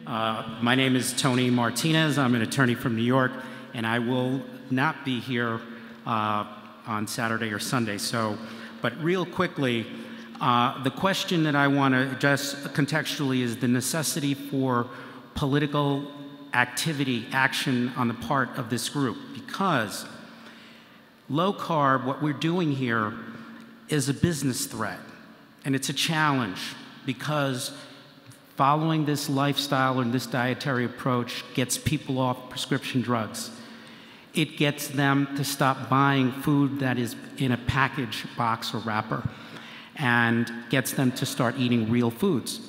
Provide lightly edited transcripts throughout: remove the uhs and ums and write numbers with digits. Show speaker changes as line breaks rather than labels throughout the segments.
My name is Tony Martinez. I'm an attorney from New York, and I will not be here on Saturday or Sunday. But real quickly, the question that I want to address contextually is the necessity for political activity, action on the part of this group, because low carb, what we're doing here, is a business threat, and it's a challenge because following this lifestyle and this dietary approach gets people off prescription drugs. It gets them to stop buying food that is in a package, box, or wrapper, and gets them to start eating real foods.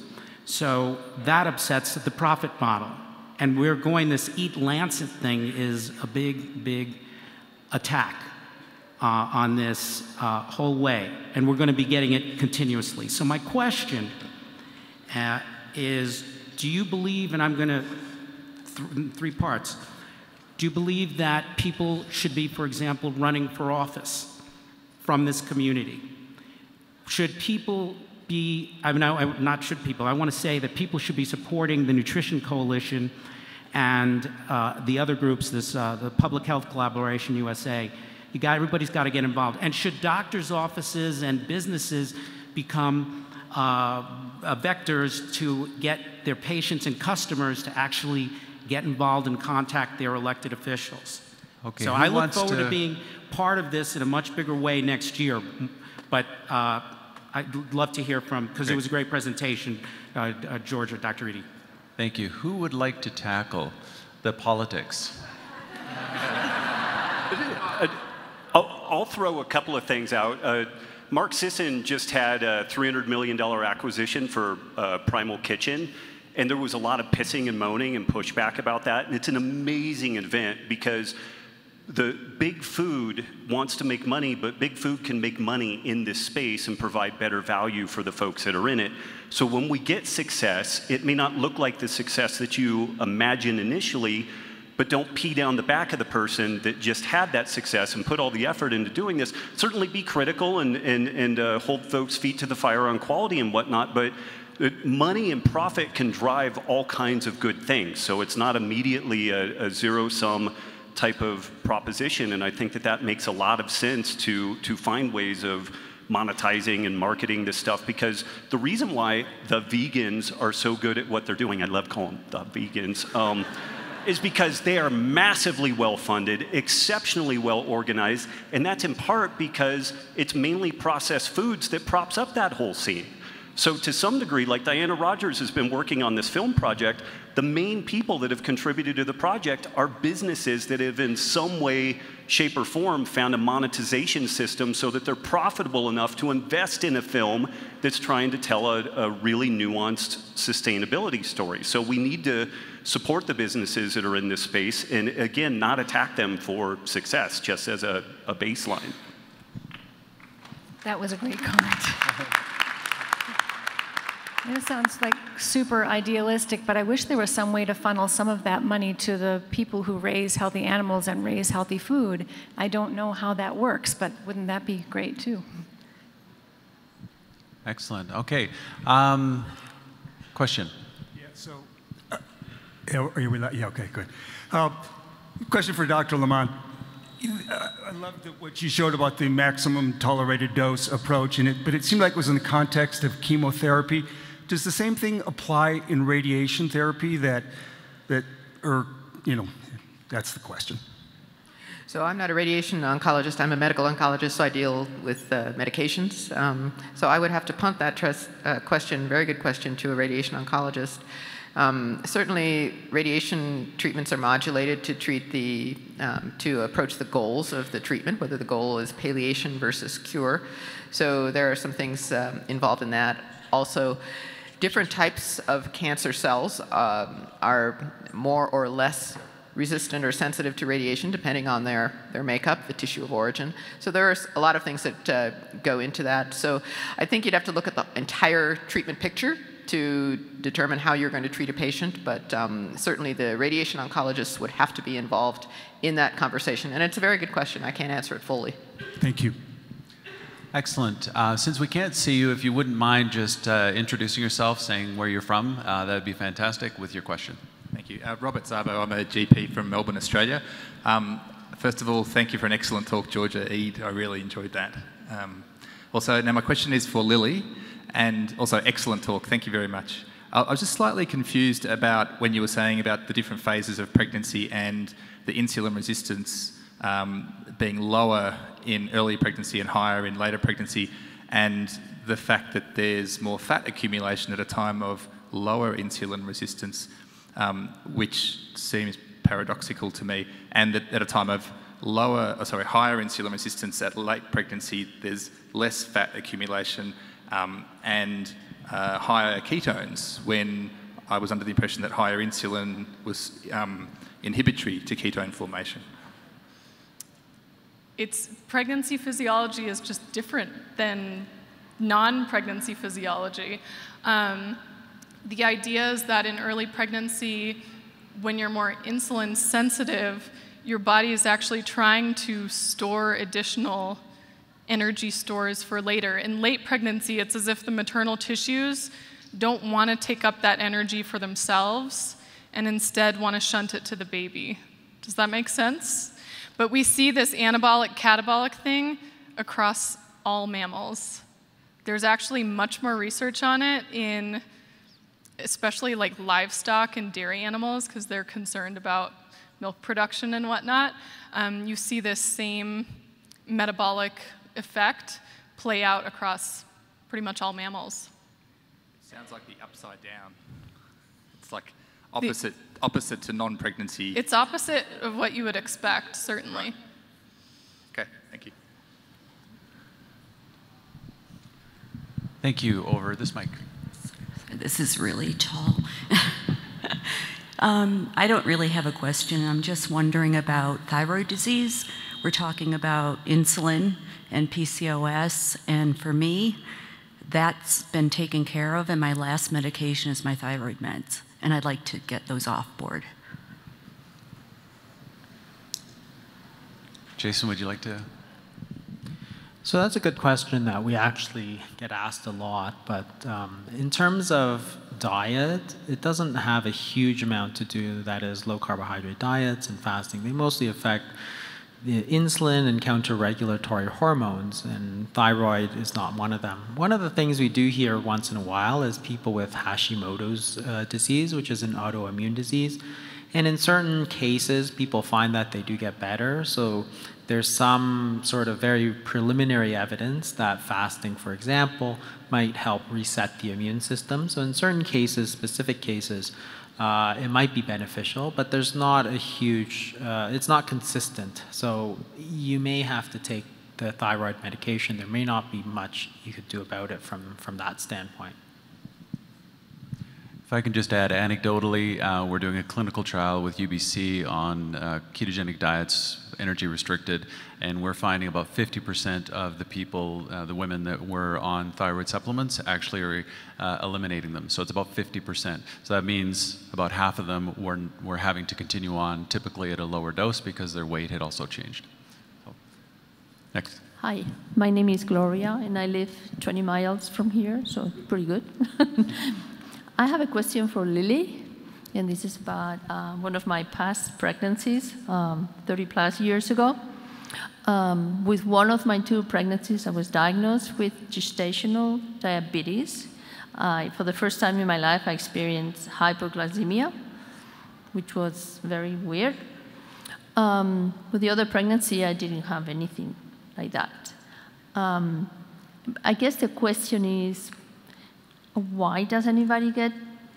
So that upsets the profit model. And we're going, this Eat Lancet thing is a big, big attack on this whole way. And we're going to be getting it continuously. So my question is, do you believe, and I'm going to, three parts, do you believe that people should be, for example, running for office from this community? Should people be, not should people, I want to say that people should be supporting the Nutrition Coalition and the other groups, the Public Health Collaboration USA. Everybody's got to get involved. And should doctors' offices and businesses become vectors to get their patients and customers to actually get involved and contact their elected officials?
Okay.
So I look forward to being part of this in a much bigger way next year. But I'd love to hear from, because it was a great presentation, Georgia, Dr. Reedy.
Thank you. Who would like to tackle the politics?
I'll throw a couple of things out. Mark Sisson just had a $300 million acquisition for Primal Kitchen, and there was a lot of pissing and moaning and pushback about that. And it's an amazing event because the big food wants to make money, but big food can make money in this space and provide better value for the folks that are in it. So when we get success, it may not look like the success that you imagine initially, but don't pee down the back of the person that just had that success and put all the effort into doing this. Certainly be critical and hold folks' feet to the fire on quality and whatnot, but money and profit can drive all kinds of good things. So it's not immediately a zero-sum type of proposition, and I think that that makes a lot of sense to find ways of monetizing and marketing this stuff, because the reason why the vegans are so good at what they're doing, I love calling them the vegans, is because they are massively well-funded, exceptionally well-organized, and that's in part because it's mainly processed foods that props up that whole scene. So to some degree, like Diana Rogers has been working on this film project, the main people that have contributed to the project are businesses that have in some way, shape, or form found a monetization system so that they're profitable enough to invest in a film that's trying to tell a really nuanced sustainability story. So we need to support the businesses that are in this space and, again, not attack them for success, just as a baseline.
That was a great comment. It sounds like super idealistic, but I wish there was some way to funnel some of that money to the people who raise healthy animals and raise healthy food. I don't know how that works, but wouldn't that be great too?
Excellent. Okay. Question.
Yeah, so, are you yeah, okay, good. Question for Dr. Lemanne. I loved what you showed about the maximum tolerated dose approach, but it seemed like it was in the context of chemotherapy. Does the same thing apply in radiation therapy or, that's the question.
So I'm not a radiation oncologist, I'm a medical oncologist, so I deal with medications. So I would have to punt that question, very good question, to a radiation oncologist. Certainly, radiation treatments are modulated to treat to approach the goals of the treatment, whether the goal is palliation versus cure. So there are some things involved in that. Also, different types of cancer cells are more or less resistant or sensitive to radiation, depending on their makeup, the tissue of origin. So there's a lot of things that go into that. So I think you'd have to look at the entire treatment picture to determine how you're going to treat a patient, but certainly the radiation oncologists would have to be involved in that conversation. And it's a very good question. I can't answer it fully.
Thank you.
Excellent. Since we can't see you, if you wouldn't mind just introducing yourself, saying where you're from, that would be fantastic with your question.
Thank you. Robert Szabo, I'm a GP from Melbourne, Australia. First of all, thank you for an excellent talk, Georgia Eid. I really enjoyed that. Also, now my question is for Lily, and also excellent talk. Thank you very much. I was just slightly confused about when you were saying about the different phases of pregnancy and the insulin resistance being lower in early pregnancy and higher in later pregnancy, and the fact that there's more fat accumulation at a time of lower insulin resistance, which seems paradoxical to me, and that at a time of higher insulin resistance at late pregnancy, there's less fat accumulation and higher ketones, when I was under the impression that higher insulin was inhibitory to ketone formation.
Pregnancy physiology is just different than non-pregnancy physiology. The idea is that in early pregnancy, when you're more insulin sensitive, your body is actually trying to store additional energy stores for later. In late pregnancy, it's as if the maternal tissues don't want to take up that energy for themselves and instead want to shunt it to the baby. Does that make sense? But we see this anabolic-catabolic thing across all mammals. There's actually much more research on it in especially like livestock and dairy animals, because they're concerned about milk production and whatnot. You see this same metabolic effect play out across pretty much all mammals.
It sounds like the upside down. It's like opposite to non-pregnancy.
It's opposite of what you would expect, certainly.
Right. Okay, thank you.
Thank you. Over this mic.
This is really tall. I don't really have a question. I'm just wondering about thyroid disease. We're talking about insulin and PCOS, and for me, that's been taken care of, and my last medication is my thyroid meds, and I'd like to get those off board.
Jason, would you like to?
So that's a good question that we actually get asked a lot, but in terms of diet, it doesn't have a huge amount to do, that is low carbohydrate diets and fasting. They mostly affect the insulin and counter-regulatory hormones, and thyroid is not one of them. One of the things we do hear once in a while is people with Hashimoto's disease, which is an autoimmune disease. And in certain cases, people find that they do get better. So there's some sort of very preliminary evidence that fasting, for example, might help reset the immune system. So in certain cases, specific cases, it might be beneficial, but there's not a huge, it's not consistent. So you may have to take the thyroid medication. There may not be much you could do about it from that standpoint.
If I can just add anecdotally, we're doing a clinical trial with UBC on ketogenic diets, energy restricted, and we're finding about 50% of the people, the women that were on thyroid supplements, actually are eliminating them. So it's about 50%. So that means about half of them were having to continue on, typically at a lower dose, because their weight had also changed. So, next.
Hi, my name is Gloria, and I live 20 miles from here, so pretty good. I have a question for Lily, and this is about one of my past pregnancies, 30 plus years ago. With one of my 2 pregnancies, I was diagnosed with gestational diabetes. For the first time in my life, I experienced hypoglycemia, which was very weird. With the other pregnancy, I didn't have anything like that. I guess the question is, why does anybody get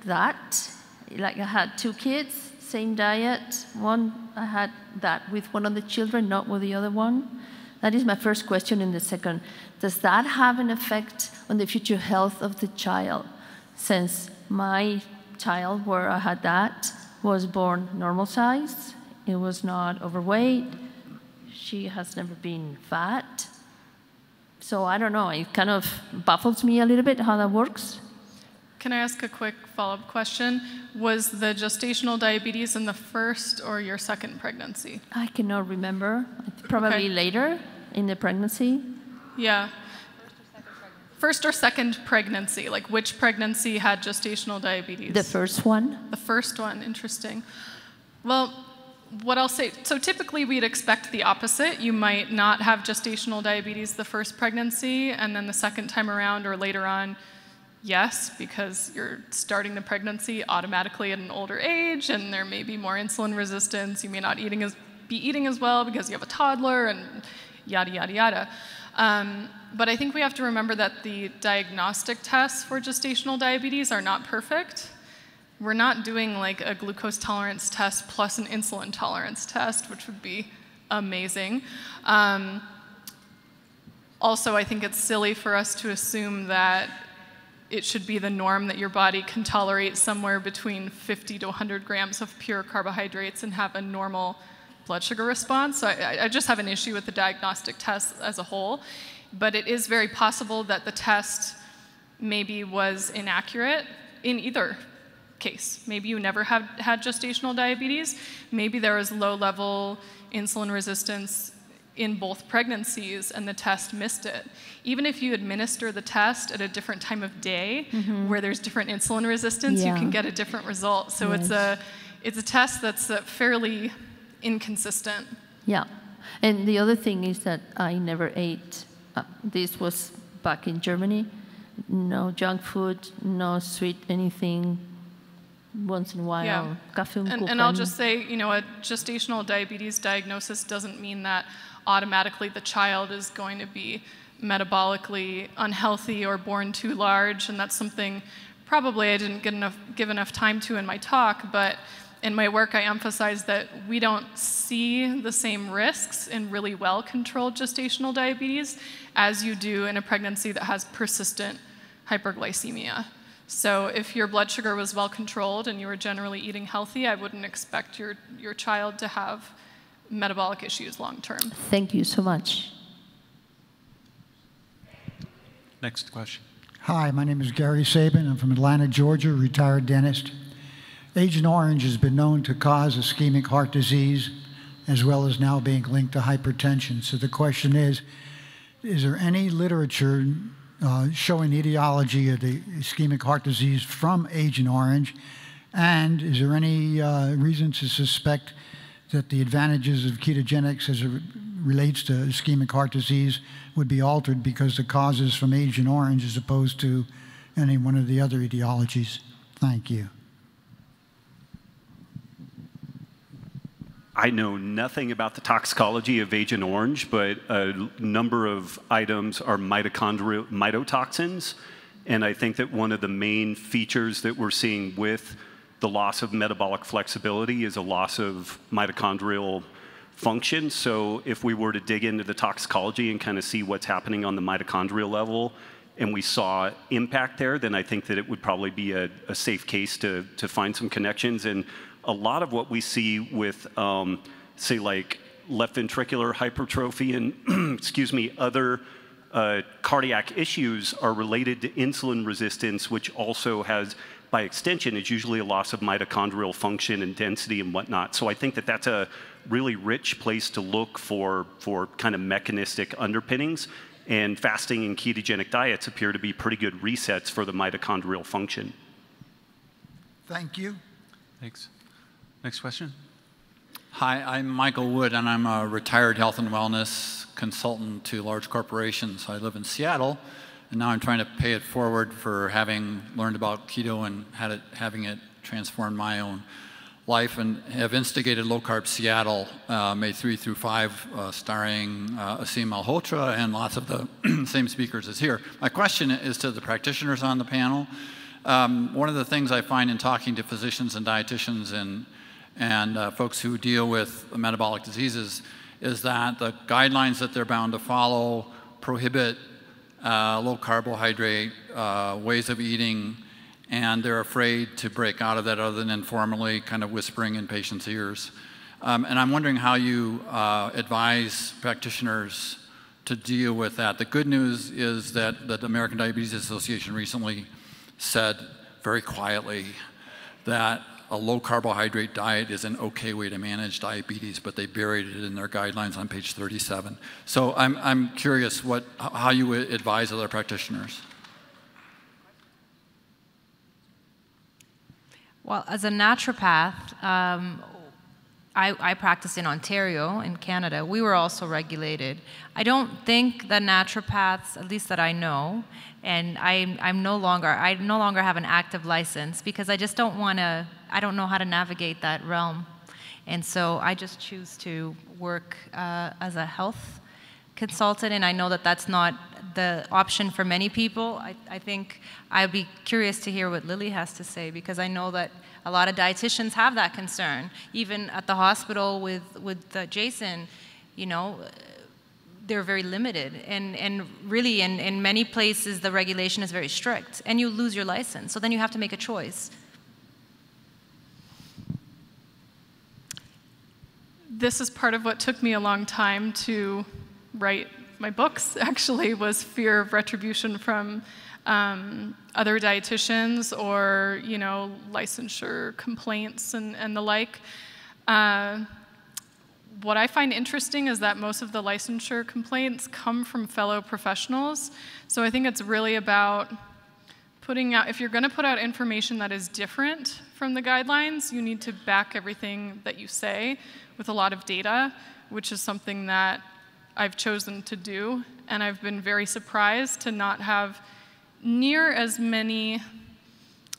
that? Like, I had 2 kids, same diet. One, I had that with one of the children, not with the other one. That is my first question. And the second, does that have an effect on the future health of the child? Since my child, where I had that, was born normal size, it was not overweight, she has never been fat. So I don't know, it kind of baffles me a little bit how that works.
Can I ask a quick follow-up question? Was the gestational diabetes in the first or your second pregnancy?
I cannot remember. Probably later in the pregnancy.
Yeah. first or second pregnancy? Like which pregnancy had gestational diabetes?
The first one.
The first one, interesting. Well, what I'll say, so typically we'd expect the opposite. You might not have gestational diabetes the first pregnancy, and then the second time around or later on, yes, because you're starting the pregnancy automatically at an older age, and there may be more insulin resistance. You may not be eating as well because you have a toddler, and yada, yada, yada. But I think we have to remember that the diagnostic tests for gestational diabetes are not perfect. We're not doing like a glucose tolerance test plus an insulin tolerance test, which would be amazing. Also, I think it's silly for us to assume that it should be the norm that your body can tolerate somewhere between 50 to 100 grams of pure carbohydrates and have a normal blood sugar response. So I just have an issue with the diagnostic test as a whole. But it is very possible that the test maybe was inaccurate in either case. Maybe you never had gestational diabetes. Maybe there was low-level insulin resistance in both pregnancies and the test missed it. Even if you administer the test at a different time of day where there's different insulin resistance, you can get a different result. So it's a test that's fairly inconsistent.
Yeah. And the other thing is that I never ate, this was back in Germany, no junk food, no sweet anything, once in a while, Kaffee
and I'll just say, you know, a gestational diabetes diagnosis doesn't mean that automatically the child is going to be metabolically unhealthy or born too large, and that's something probably I didn't give enough time to in my talk, but in my work I emphasize that we don't see the same risks in really well-controlled gestational diabetes as you do in a pregnancy that has persistent hyperglycemia. So if your blood sugar was well controlled and you were generally eating healthy, I wouldn't expect your child to have metabolic issues long term.
Thank you so much.
Next question.
Hi, my name is Gary Sabin. I'm from Atlanta, Georgia, retired dentist. Agent Orange has been known to cause ischemic heart disease as well as now being linked to hypertension. So the question is there any literature showing the etiology of the ischemic heart disease from Agent Orange? And is there any reason to suspect that the advantages of ketogenics as it relates to ischemic heart disease would be altered because the causes from Agent Orange as opposed to any one of the other etiologies? Thank you.
I know nothing about the toxicology of Agent Orange, but a number of items are mitotoxins, and I think that one of the main features that we're seeing with the loss of metabolic flexibility is a loss of mitochondrial function. So if we were to dig into the toxicology and kind of see what's happening on the mitochondrial level, and we saw impact there, then I think that it would probably be a safe case to find some connections. And a lot of what we see with, say, like left ventricular hypertrophy and, excuse me, other cardiac issues are related to insulin resistance, which also has, by extension, is usually a loss of mitochondrial function and density and whatnot. So I think that that's a really rich place to look for kind of mechanistic underpinnings. And fasting and ketogenic diets appear to be pretty good resets for the mitochondrial function.
Thank you.
Thanks. Next question.
Hi, I'm Michael Wood, and I'm a retired health and wellness consultant to large corporations. I live in Seattle, and now I'm trying to pay it forward for having learned about keto and having it transform my own life, and have instigated Low Carb Seattle, May 3 through 5, starring Asim Malhotra and lots of the same speakers as here. My question is to the practitioners on the panel. One of the things I find in talking to physicians and dietitians and folks who deal with metabolic diseases is that the guidelines that they're bound to follow prohibit low carbohydrate ways of eating, and they're afraid to break out of that other than informally kind of whispering in patients' ears. And I'm wondering how you advise practitioners to deal with that. The good news is that the American Diabetes Association recently said very quietly that a low carbohydrate diet is an okay way to manage diabetes, but they buried it in their guidelines on page 37. So I'm curious how you would advise other practitioners.
Well, as a naturopath, I practice in Ontario, in Canada. We were also regulated. I don't think that naturopaths, at least that I know, and I no longer have an active license because I just don't want to. I don't know how to navigate that realm, and so I just choose to work as a health consultant. And I know that that's not the option for many people. I think I'd be curious to hear what Lily has to say because I know that a lot of dietitians have that concern. Even at the hospital with Jason, you know, they're very limited. And really, in many places, the regulation is very strict, and you lose your license. So then you have to make a choice.
This is part of what took me a long time to write my books, actually, was fear of retribution from other dietitians or, you know, licensure complaints and the like. What I find interesting is that most of the licensure complaints come from fellow professionals. So I think it's really about putting out, if you're going to put out information that is different from the guidelines, you need to back everything that you say with a lot of data, which is something that I've chosen to do. And I've been very surprised to not have near as many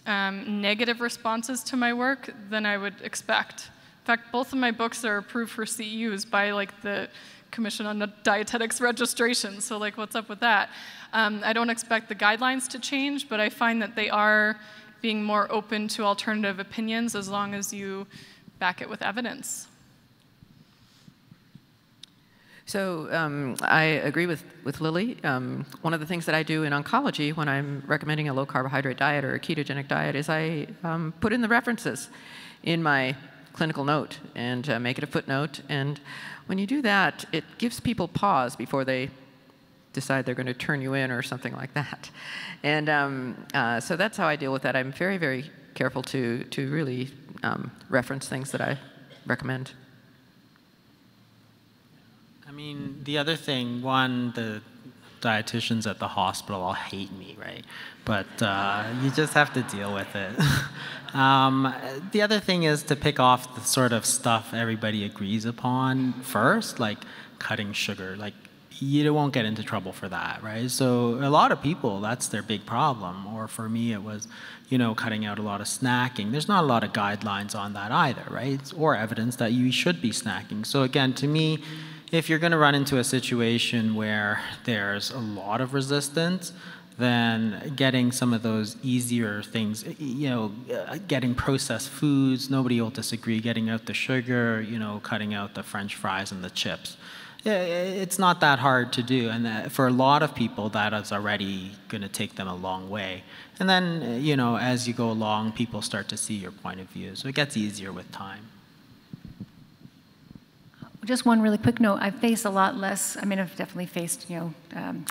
negative responses to my work than I would expect. In fact, both of my books are approved for CEUs by like the Commission on Dietetics Registration, so like what's up with that? I don't expect the guidelines to change, but I find that they are being more open to alternative opinions as long as you back it with evidence.
So I agree with Lily. One of the things that I do in oncology when I'm recommending a low carbohydrate diet or a ketogenic diet is I put in the references in my clinical note and make it a footnote. And when you do that, it gives people pause before they decide they're going to turn you in or something like that. And so that's how I deal with that. I'm very, very careful to really reference things that I recommend.
I mean, the other thing, one, the dietitians at the hospital all hate me, right? But you just have to deal with it. The other thing is to pick off the sort of stuff everybody agrees upon first, like cutting sugar. Like, you won't get into trouble for that, right? So a lot of people, that's their big problem. Or for me, it was, you know, cutting out a lot of snacking. There's not a lot of guidelines on that either, right? Or evidence that you should be snacking. So again, to me, if you're going to run into a situation where there's a lot of resistance, then getting some of those easier things, you know, getting processed foods, nobody will disagree, getting out the sugar, you know, cutting out the French fries and the chips. It's not that hard to do, and for a lot of people, that is already going to take them a long way. And then, you know, as you go along, people start to see your point of view, so it gets easier with time.
Just one really quick note. I've faced a lot less. I mean, I've definitely faced, you know,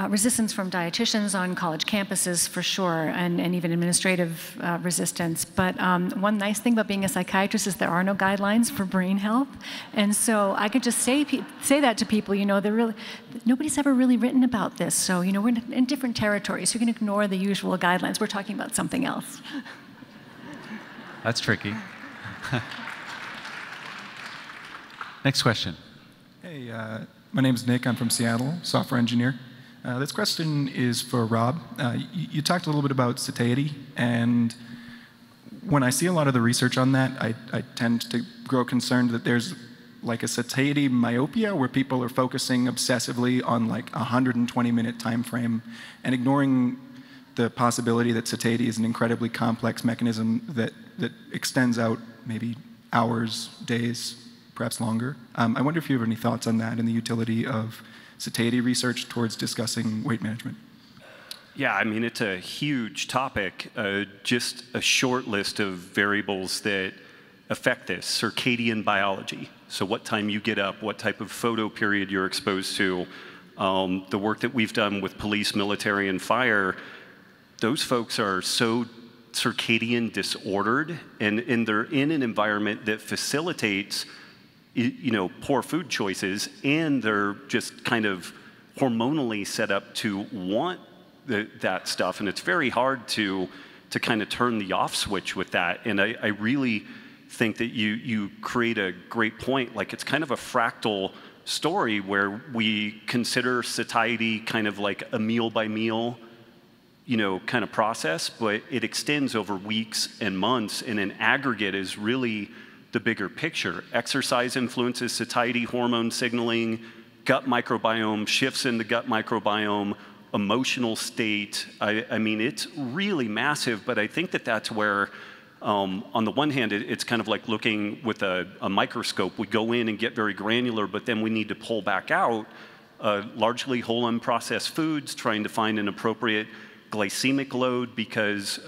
resistance from dietitians on college campuses for sure, and even administrative resistance. But one nice thing about being a psychiatrist is there are no guidelines for brain health, and so I could just say that to people. You know, nobody's ever really written about this, so you know, we're in different territories. You can ignore the usual guidelines. We're talking about something else.
That's tricky. Next question.
Hey, my name is Nick. I'm from Seattle, software engineer. This question is for Rob. You talked a little bit about satiety, and when I see a lot of the research on that, I tend to grow concerned that there's like a satiety myopia where people are focusing obsessively on like a 120-minute time frame and ignoring the possibility that satiety is an incredibly complex mechanism that extends out maybe hours, days, perhaps longer. I wonder if you have any thoughts on that and the utility of satiety research towards discussing weight management.
Yeah, I mean, it's a huge topic. Just a short list of variables that affect this. Circadian biology. So what time you get up, what type of photo period you're exposed to. The work that we've done with police, military, and fire, those folks are so circadian disordered, and they're in an environment that facilitates, you know, poor food choices, and they're just kind of hormonally set up to want that stuff, and it's very hard to to kind of turn the off switch with that. And I really think that you create a great point. Like, it's kind of a fractal story where we consider satiety kind of like a meal by meal, you know, kind of process, but it extends over weeks and months, and in aggregate is really the bigger picture. Exercise influences satiety, hormone signaling, gut microbiome, shifts in the gut microbiome, emotional state. I mean, it's really massive, but I think that that's where, on the one hand, it's kind of like looking with a microscope. We go in and get very granular, but then we need to pull back out largely whole unprocessed foods, trying to find an appropriate glycemic load, because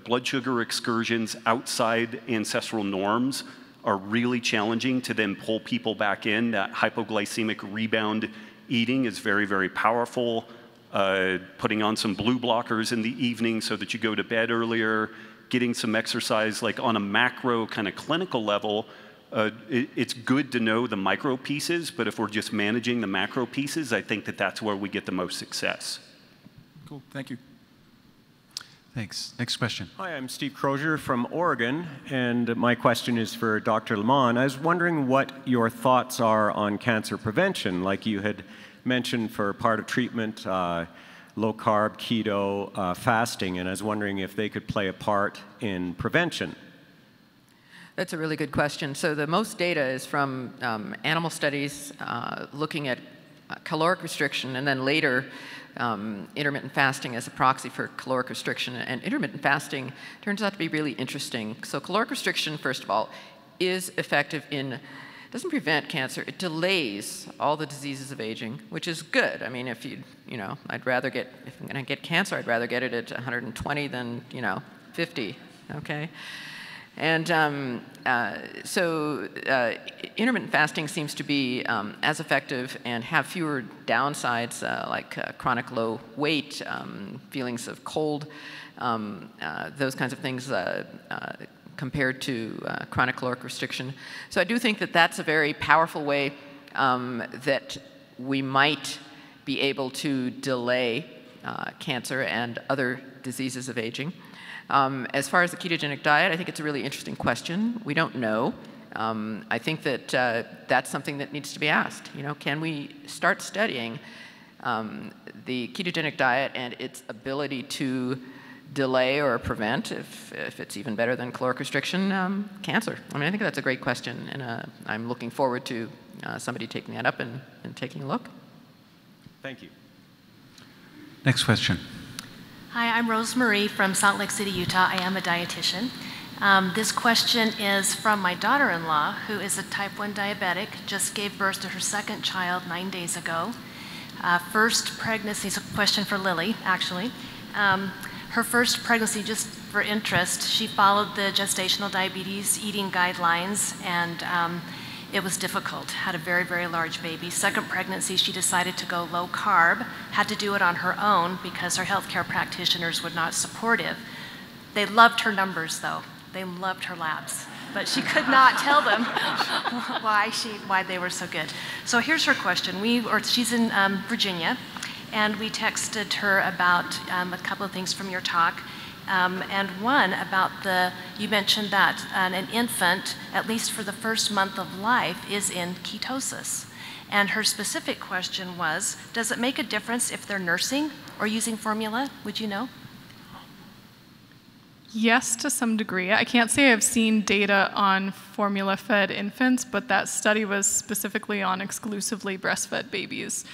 blood sugar excursions outside ancestral norms are really challenging to then pull people back in. That hypoglycemic rebound eating is very, very powerful. Putting on some blue blockers in the evening so that you go to bed earlier, getting some exercise, like on a macro kind of clinical level, it's good to know the micro pieces, but if we're just managing the macro pieces, I think that that's where we get the most success.
Cool, thank you.
Thanks. Next question.
Hi, I'm Steve Crozier from Oregon, and my question is for Dr. Lemanne. I was wondering what your thoughts are on cancer prevention, like you had mentioned for part of treatment, low carb, keto, fasting, and I was wondering if they could play a part in prevention.
That's a really good question. So the most data is from animal studies looking at caloric restriction, and then later intermittent fasting as a proxy for caloric restriction. And intermittent fasting turns out to be really interesting. So caloric restriction, first of all, is effective in, doesn't prevent cancer, it delays all the diseases of aging, which is good. I mean, if you know, I'd rather get, if I'm gonna get cancer, I'd rather get it at 120 than, 50, okay? And intermittent fasting seems to be as effective and have fewer downsides, like chronic low weight, feelings of cold, those kinds of things compared to chronic caloric restriction. So I do think that that's a very powerful way that we might be able to delay cancer and other diseases of aging. As far as the ketogenic diet, I think it's a really interesting question. We don't know. I think that that's something that needs to be asked. Can we start studying the ketogenic diet and its ability to delay or prevent, if it's even better than caloric restriction, cancer? I mean, I think that's a great question, and I'm looking forward to somebody taking that up and taking a look.
Thank you.
Next question.
Hi, I'm Rosemarie from Salt Lake City, Utah. I am a dietitian. This question is from my daughter-in-law, who is a type 1 diabetic, just gave birth to her second child 9 days ago. First pregnancy, it's a question for Lily, actually. Her first pregnancy, just for interest, she followed the gestational diabetes eating guidelines, and it was difficult, had a very, very large baby. Second pregnancy, she decided to go low carb, had to do it on her own because her healthcare practitioners were not supportive. They loved her numbers, though. They loved her labs, but she could not tell them why they were so good. So here's her question. She's in Virginia, and we texted her about a couple of things from your talk. And one about you mentioned that an infant, at least for the first month of life, is in ketosis. And her specific question was, does it make a difference if they're nursing or using formula? Would you know?
Yes, to some degree. I can't say I've seen data on formula-fed infants, but that study was specifically on exclusively breastfed babies.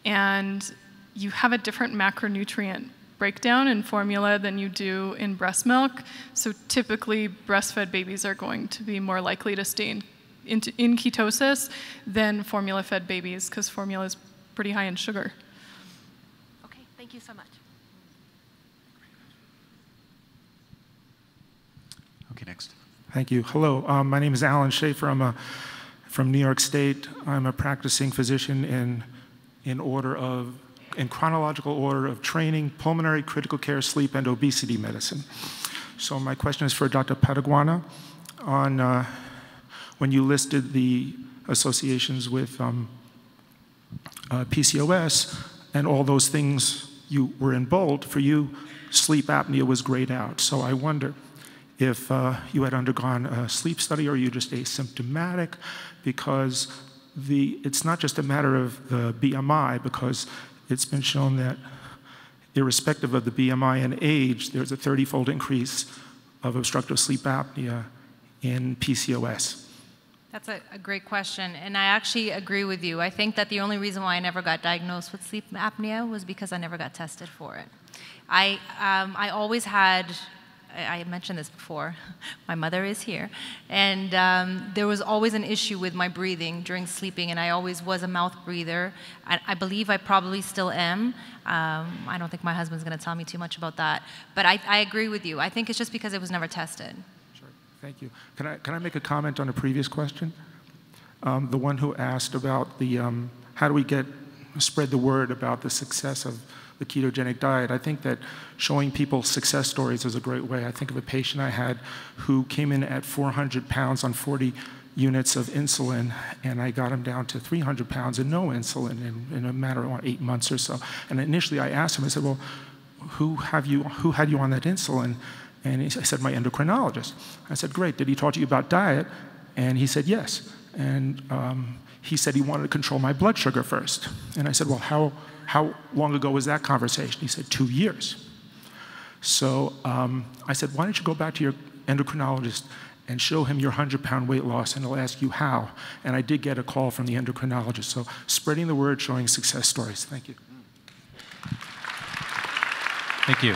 And you have a different macronutrient breakdown in formula than you do in breast milk. So typically, breastfed babies are going to be more likely to stay in ketosis than formula-fed babies, because formula is pretty high in sugar.
Okay, thank you so much.
Okay, next.
Thank you. Hello, my name is Alan Schaefer. I'm from New York State. I'm a practicing physician in chronological order of training, pulmonary, critical care, sleep, and obesity medicine. So my question is for Dr. Pateguana on when you listed the associations with PCOS and all those things you were in bold, for you, sleep apnea was grayed out. So I wonder if you had undergone a sleep study or you're just asymptomatic, because it's not just a matter of the BMI, because it's been shown that irrespective of the BMI and age, there's a 30-fold increase of obstructive sleep apnea in PCOS.
That's a great question, and I actually agree with you. I think that the only reason why I never got diagnosed with sleep apnea was because I never got tested for it. I always had, I mentioned this before, my mother is here, and there was always an issue with my breathing during sleeping, and I always was a mouth breather. I believe I probably still am. I don't think my husband's going to tell me too much about that, but I agree with you. I think it's just because it was never tested.
Thank you. Can I make a comment on a previous question? The one who asked about the how do we spread the word about the success of the ketogenic diet. I think that showing people success stories is a great way. I think of a patient I had who came in at 400 pounds on 40 units of insulin, and I got him down to 300 pounds and no insulin in a matter of 8 months or so. And initially I asked him, I said, well, who had you on that insulin? And I said, my endocrinologist. I said, great, did he talk to you about diet? And he said, yes. And he said he wanted to control my blood sugar first. And I said, well, how long ago was that conversation? He said, 2 years. So I said, why don't you go back to your endocrinologist and show him your 100-pound weight loss, and he'll ask you how. And I did get a call from the endocrinologist. So spreading the word, showing success stories. Thank you.
Thank you.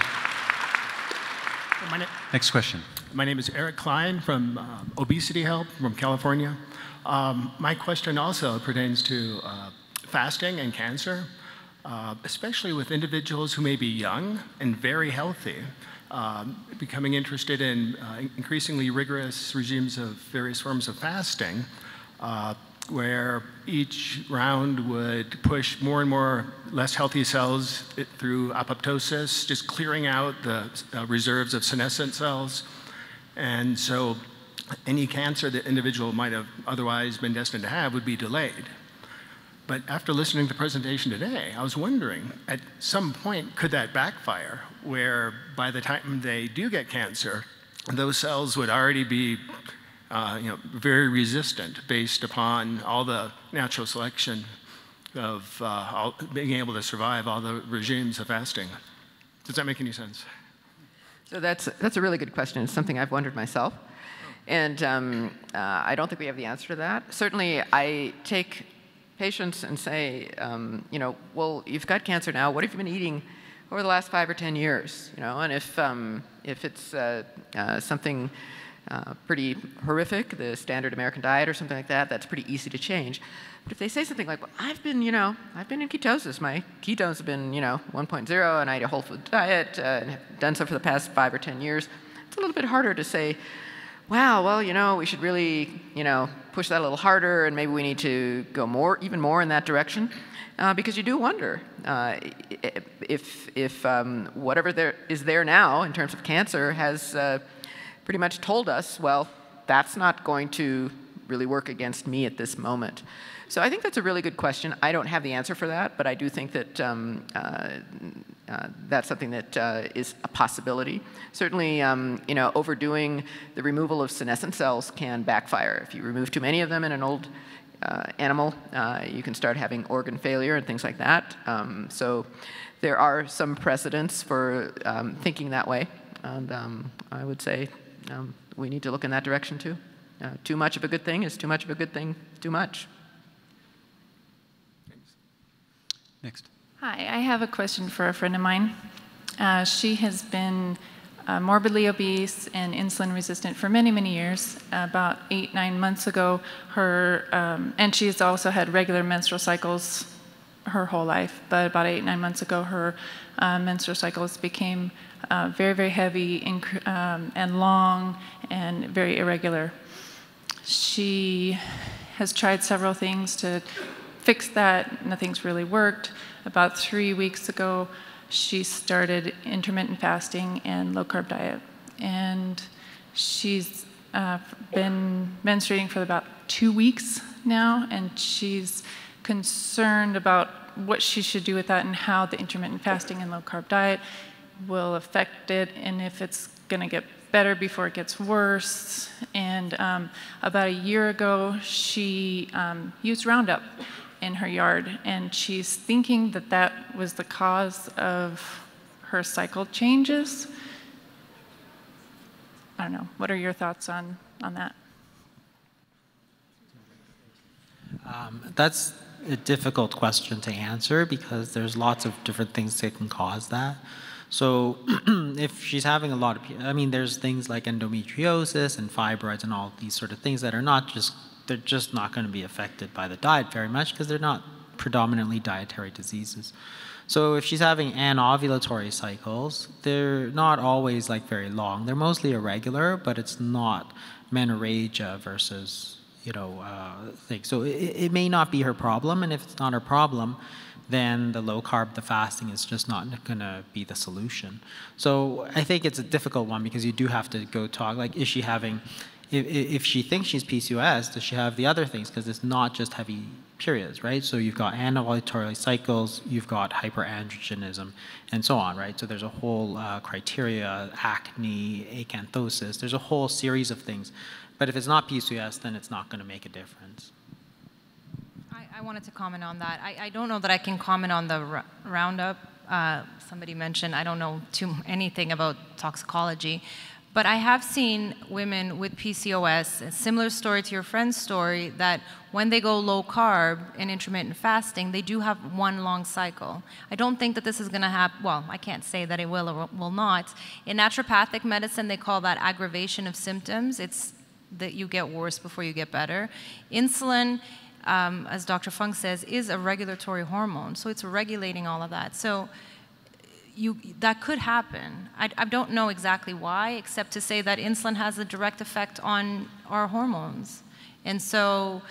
Next question.
My name is Eric Klein from Obesity Help from California. My question also pertains to fasting and cancer, especially with individuals who may be young and very healthy, becoming interested in increasingly rigorous regimes of various forms of fasting, where each round would push more and more less healthy cells through apoptosis, just clearing out the reserves of senescent cells. And so any cancer that individual might have otherwise been destined to have would be delayed. But after listening to the presentation today, I was wondering, at some point, could that backfire, where by the time they do get cancer, those cells would already be very resistant based upon all the natural selection of being able to survive all the regimes of fasting. Does that make any sense?
So that's a really good question. It's something I've wondered myself. And I don't think we have the answer to that. Certainly, I take patients and say, well, you've got cancer now. What have you been eating over the last 5 or 10 years? And if it's something pretty horrific, the standard American diet or something like that, that's pretty easy to change. But if they say something like, well, I've been in ketosis. My ketones have been, 1.0, and I eat a whole food diet, and have done so for the past 5 or 10 years. It's a little bit harder to say, wow, well, we should really, push that a little harder, and maybe we need to go even more in that direction. Because you do wonder if whatever there is there now in terms of cancer has pretty much told us, well, that's not going to really work against me at this moment. So I think that's a really good question. I don't have the answer for that, but I do think that that's something that is a possibility. Certainly, overdoing the removal of senescent cells can backfire. If you remove too many of them in an old animal, you can start having organ failure and things like that. So there are some precedents for thinking that way, and I would say we need to look in that direction too. Too much of a good thing is too much of a good thing, too much.
Next.
Hi, I have a question for a friend of mine. She has been morbidly obese and insulin resistant for many, many years. About 8-9 months ago, and she's also had regular menstrual cycles her whole life, but about 8-9 months ago, her menstrual cycles became very, very heavy and long and very irregular. She has tried several things to fix that. Nothing's really worked. About 3 weeks ago, she started intermittent fasting and low carb diet. And she's been menstruating for about 2 weeks now, and she's concerned about what she should do with that and how the intermittent fasting and low-carb diet will affect it, and if it's going to get better before it gets worse. And about a year ago, she used Roundup in her yard, and she's thinking that that was the cause of her cycle changes. I don't know. What are your thoughts on that?
That's a difficult question to answer because there's lots of different things that can cause that. So if she's having a lot of, I mean, there's things like endometriosis and fibroids and all these sort of things that are not just, they're just not going to be affected by the diet very much because they're not predominantly dietary diseases. So if she's having anovulatory cycles, they're not always like very long. They're mostly irregular, but it's not menorrhagia versus, you know, things. So it may not be her problem, and if it's not her problem, then the low carb, the fasting is just not going to be the solution. So I think it's a difficult one because you do have to go talk, like, is she having, if she thinks she's PCOS, does she have the other things? Because it's not just heavy periods, right? So you've got anovulatory cycles, you've got hyperandrogenism, and so on, right? So there's a whole criteria, acne, acanthosis, there's a whole series of things. But if it's not PCOS, then it's not going to make a difference.
I wanted to comment on that. I don't know that I can comment on the Roundup. Somebody mentioned, I don't know anything about toxicology, but I have seen women with PCOS, a similar story to your friend's story, that when they go low carb and intermittent fasting, they do have one long cycle. I don't think that this is going to happen, well, I can't say that it will or will not. In naturopathic medicine, they call that aggravation of symptoms. It's that you get worse before you get better. Insulin, as Dr. Fung says, is a regulatory hormone, so it's regulating all of that. So that could happen. I don't know exactly why, except to say that insulin has a direct effect on our hormones. And so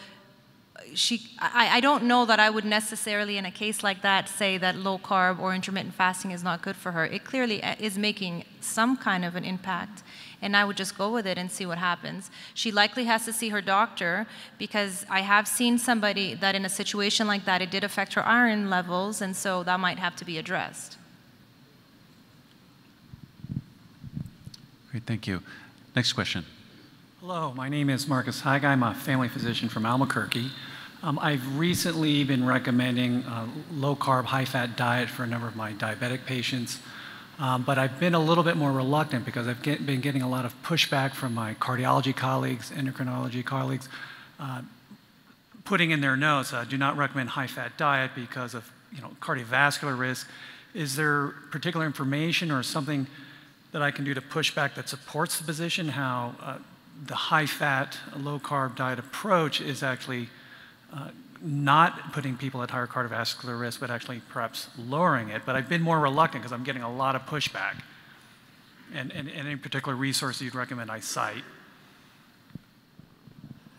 I don't know that I would necessarily, in a case like that, say that low carb or intermittent fasting is not good for her. It clearly is making some kind of an impact, and I would just go with it and see what happens. She likely has to see her doctor, because I have seen somebody that in a situation like that, it did affect her iron levels, and so that might have to be addressed.
Great, thank you. Next question.
Hello, my name is Marcus Haig. I'm a family physician from Albuquerque. I've recently been recommending a low-carb, high-fat diet for a number of my diabetic patients, but I've been a little bit more reluctant because I've been getting a lot of pushback from my cardiology colleagues, endocrinology colleagues, putting in their notes, do not recommend high-fat diet because of cardiovascular risk. Is there particular information or something that I can do to push back that supports the position, how the high-fat, low-carb diet approach is actually not putting people at higher cardiovascular risk, but actually perhaps lowering it? But I've been more reluctant because I'm getting a lot of pushback. And any particular resource you'd recommend I cite?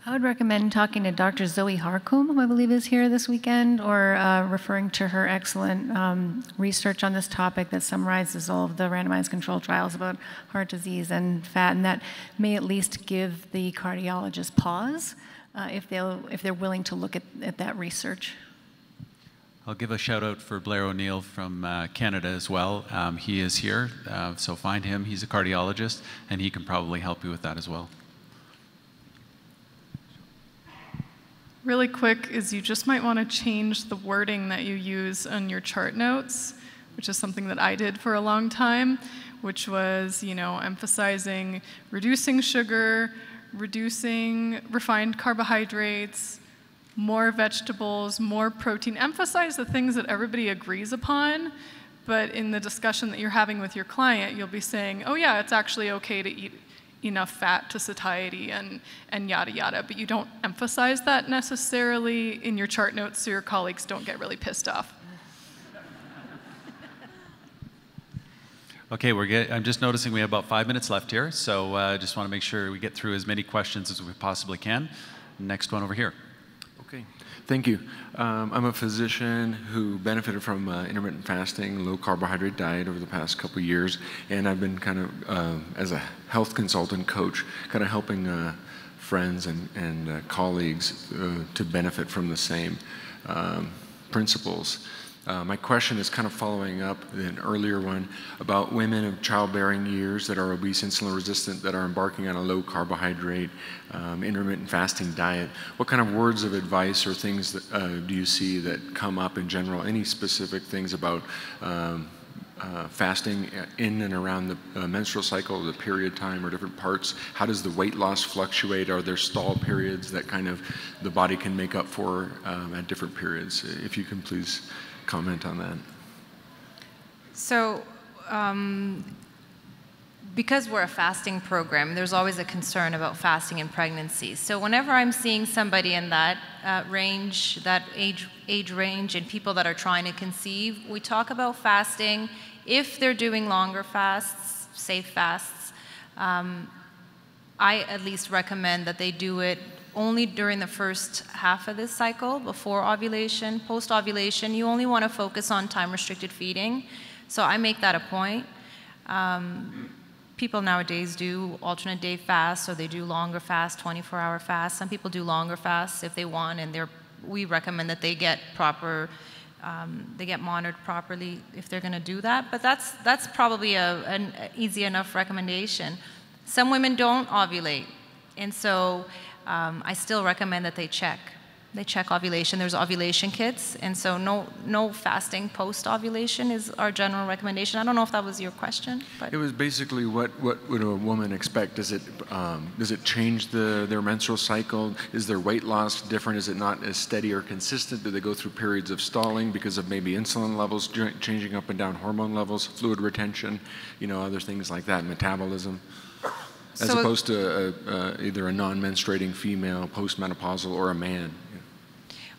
I would recommend talking to Dr. Zoe Harcombe, who I believe is here this weekend, or referring to her excellent research on this topic that summarizes all of the randomized controlled trials about heart disease and fat, and that may at least give the cardiologist pause if they're willing to look at that research.
I'll give a shout out for Blair O'Neill from Canada as well. He is here, so find him. He's a cardiologist, and he can probably help you with that as well.
Really quick is you just might want to change the wording that you use on your chart notes, which is something that I did for a long time, which was, emphasizing reducing sugar, reducing refined carbohydrates, more vegetables, more protein. Emphasize the things that everybody agrees upon, but in the discussion that you're having with your client, you'll be saying, oh yeah, it's actually okay to eat enough fat to satiety and yada yada, but you don't emphasize that necessarily in your chart notes so your colleagues don't get really pissed off.
Okay, I'm just noticing we have about 5 minutes left here, so I just want to make sure we get through as many questions as we possibly can. Next one over here.
Okay, thank you. I'm a physician who benefited from intermittent fasting, low carbohydrate diet over the past couple of years, and I've been kind of, as a health consultant coach, kind of helping friends and colleagues to benefit from the same. principles. My question is kind of following up an earlier one about women of childbearing years that are obese, insulin resistant, that are embarking on a low carbohydrate, intermittent fasting diet. What kind of words of advice or things that, do you see that come up in general? Any specific things about fasting in and around the menstrual cycle, the period time, or different parts? How does the weight loss fluctuate? Are there stall periods that kind of the body can make up for at different periods? If you can please comment on that.
So, because we're a fasting program, there's always a concern about fasting in pregnancy. So whenever I'm seeing somebody in that range, that age range, and people that are trying to conceive, we talk about fasting. If they're doing longer fasts, safe fasts, I at least recommend that they do it only during the first half of this cycle, before ovulation. Post-ovulation, you only want to focus on time-restricted feeding. So I make that a point. People nowadays do alternate day fasts, or they do longer fasts, 24-hour fasts. Some people do longer fasts if they want, and we recommend that they get they get monitored properly if they're going to do that. But that's probably an easy enough recommendation. Some women don't ovulate, and so I still recommend that they check. They check ovulation. There's ovulation kits, and so no fasting post-ovulation is our general recommendation. I don't know if that was your question, but
it was basically what would a woman expect? Does it change their menstrual cycle? Is their weight loss different? Is it not as steady or consistent? Do they go through periods of stalling because of maybe insulin levels changing up and down, hormone levels, fluid retention, other things like that, metabolism? As opposed to either a non-menstruating female, postmenopausal, or a man.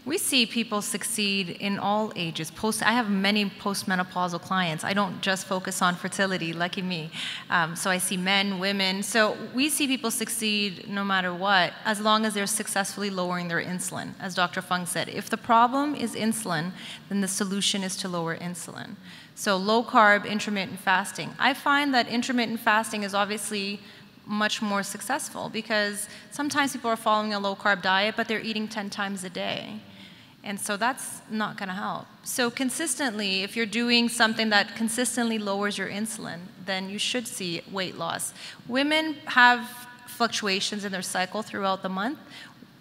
We see people succeed in all ages. I have many postmenopausal clients. I don't just focus on fertility, lucky me. So I see men, women. So we see people succeed no matter what, as long as they're successfully lowering their insulin. As Dr. Fung said, if the problem is insulin, then the solution is to lower insulin. So low carb, intermittent fasting. I find that intermittent fasting is obviously much more successful, because sometimes people are following a low carb diet, but they're eating 10 times a day. And so that's not going to help. So consistently, if you're doing something that consistently lowers your insulin, then you should see weight loss. Women have fluctuations in their cycle throughout the month.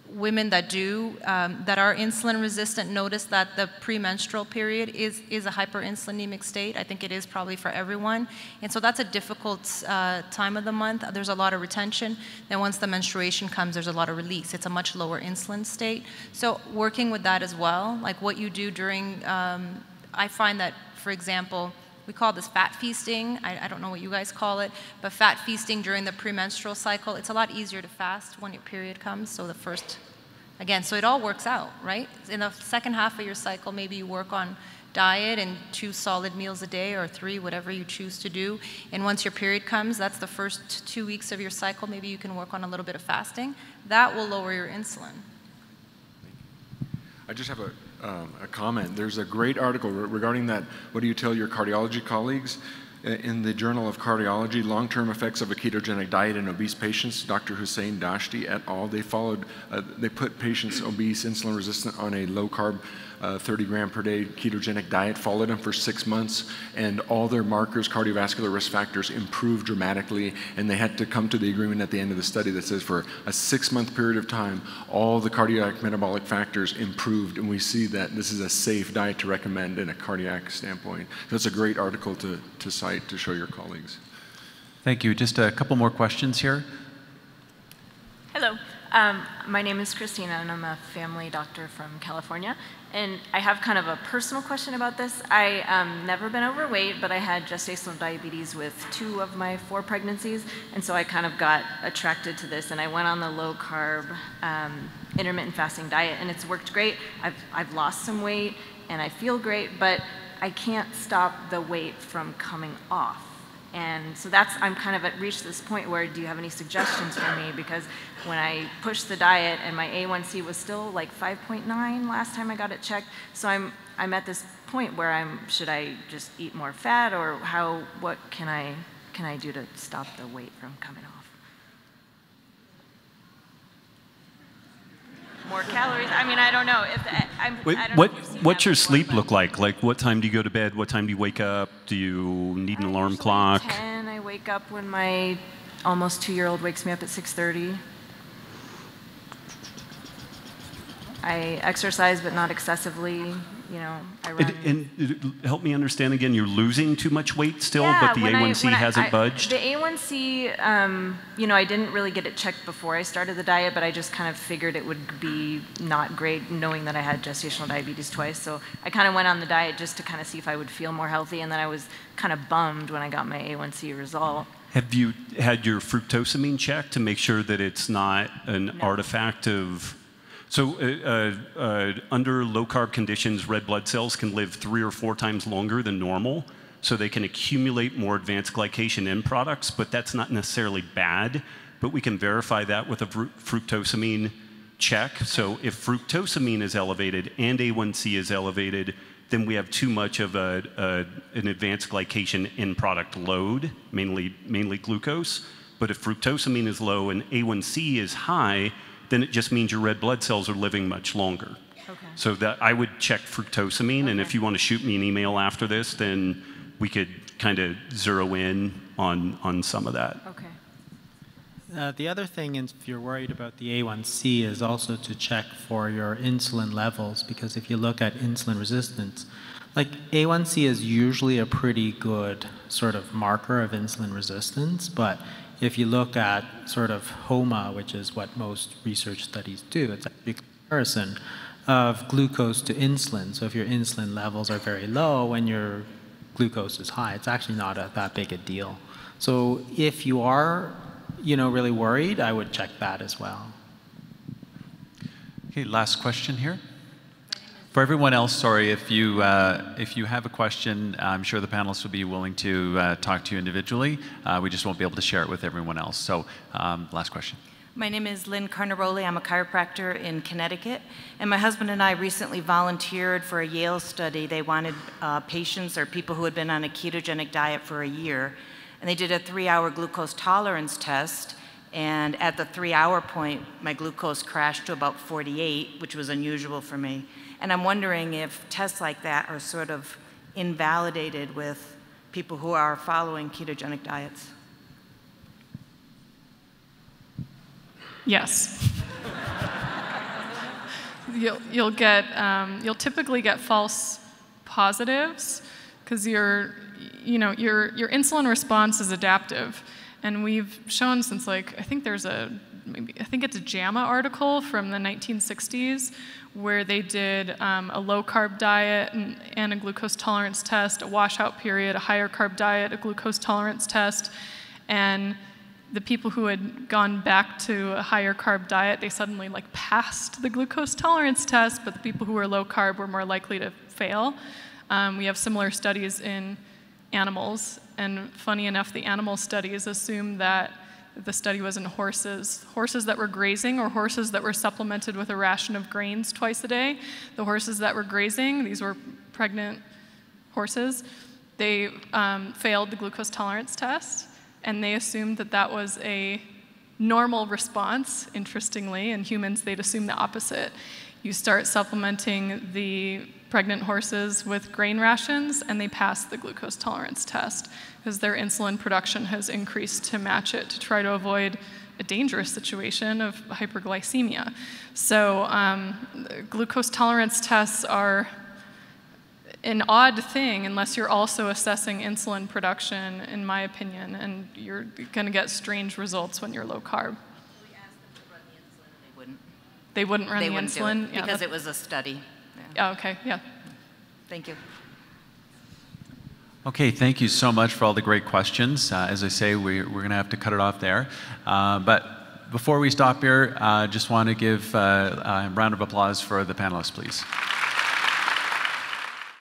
Women that are insulin resistant notice that the premenstrual period is a hyperinsulinemic state. I think it is probably for everyone. And so that's a difficult time of the month. There's a lot of retention. Then once the menstruation comes, there's a lot of release. It's a much lower insulin state. So working with that as well, like what you do during, I find that, for example, we call this fat feasting. I don't know what you guys call it, but fat feasting during the premenstrual cycle, it's a lot easier to fast when your period comes. So so it all works out, right? In the second half of your cycle, maybe you work on diet and 2 solid meals a day, or 3, whatever you choose to do. And once your period comes, that's the first 2 weeks of your cycle, maybe you can work on a little bit of fasting. That will lower your insulin.
I just have a comment. There's a great article regarding that. What do you tell your cardiology colleagues? In the Journal of Cardiology, Long-Term Effects of a Ketogenic Diet in Obese Patients, Dr. Hussein Dashti et al. They put patients obese, insulin resistant on a low-carb 30 gram per day ketogenic diet, followed them for 6 months, and all their markers, cardiovascular risk factors, improved dramatically, and they had to come to the agreement at the end of the study that says for a 6-month period of time, all the cardiac metabolic factors improved, and we see that this is a safe diet to recommend in a cardiac standpoint. So it's a great article to cite to show your colleagues.
Thank you. Just a couple more questions here.
Hello. My name is Christina, and I'm a family doctor from California. And I have kind of a personal question about this. I never been overweight, but I had gestational diabetes with 2 of my 4 pregnancies, and so I kind of got attracted to this, and I went on the low carb intermittent fasting diet, and it's worked great. I've lost some weight, and I feel great, but I can't stop the weight from coming off. And so I'm kind of reached this point where, do you have any suggestions for me? Because when I pushed the diet and my A1C was still like 5.9 last time I got it checked, so I'm at this point where should I just eat more fat, or what can I do to stop the weight from coming off? More calories? I mean, I don't know.
What's your sleep look like? Like, what time do you go to bed? What time do you wake up? Do you need an alarm clock?
10. I wake up when my almost 2-year-old wakes me up at 6:30. I exercise, but not excessively. You know, I run.
And help me understand again, you're losing too much weight still,
Yeah,
but the A1C hasn't budged?
The A1C, you know, I didn't really get it checked before I started the diet, but I just kind of figured it would be not great knowing that I had gestational diabetes twice. So I kind of went on the diet just to kind of see if I would feel more healthy, and then I was kind of bummed when I got my A1C result.
Have you had your fructosamine checked to make sure that it's not an artifact of... So under low-carb conditions, red blood cells can live 3 or 4 times longer than normal, so they can accumulate more advanced glycation end products, but that's not necessarily bad, but we can verify that with a fructosamine check. So if fructosamine is elevated and A1C is elevated, then we have too much of an advanced glycation end product load, mainly glucose. But if fructosamine is low and A1C is high, then it just means your red blood cells are living much longer. Okay. So that I would check fructosamine, and if you want to shoot me an email after this, then we could kind of zero in on some of that.
Okay.
The other thing, if you're worried about the A1C, is also to check for your insulin levels, because if you look at insulin resistance, like A1C is usually a pretty good sort of marker of insulin resistance, but if you look at sort of HOMA, which is what most research studies do, it's actually a comparison of glucose to insulin. So if your insulin levels are very low and your glucose is high, it's actually not that big a deal. So if you are, you know, really worried, I would check that as well.
Okay, last question here. For everyone else, sorry, if you have a question, I'm sure the panelists will be willing to talk to you individually. We just won't be able to share it with everyone else. So last question.
My name is Lynn Carnaroli. I'm a chiropractor in Connecticut. And my husband and I recently volunteered for a Yale study. They wanted patients or people who had been on a ketogenic diet for a year. And they did a 3-hour glucose tolerance test. And at the 3-hour point, my glucose crashed to about 48, which was unusual for me. And I'm wondering if tests like that are sort of invalidated with people who are following ketogenic diets.
Yes. You'll typically get false positives because your insulin response is adaptive, and we've shown since I think it's a JAMA article from the 1960s where they did a low-carb diet and a glucose tolerance test, a washout period, a higher carb diet, a glucose tolerance test, and the people who had gone back to a higher carb diet, they suddenly passed the glucose tolerance test, but the people who were low carb were more likely to fail. We have similar studies in animals, and funny enough, the animal studies assumed that the study was in horses that were grazing or horses that were supplemented with a ration of grains twice a day. The horses that were grazing, these were pregnant horses, they failed the glucose tolerance test, and they assumed that that was a normal response, interestingly. In humans, they'd assume the opposite. You start supplementing the pregnant horses with grain rations, and they pass the glucose tolerance test because their insulin production has increased to match it to try to avoid a dangerous situation of hyperglycemia. So glucose tolerance tests are an odd thing unless you're also assessing insulin production, in my opinion, and you're going to get strange results when you're low carb. They wouldn't run the insulin?
Do it because it was a study.
Yeah. Oh, okay, yeah.
Thank you.
Okay, thank you so much for all the great questions. As I say, we're going to have to cut it off there. But before we stop here, just want to give a round of applause for the panelists, please.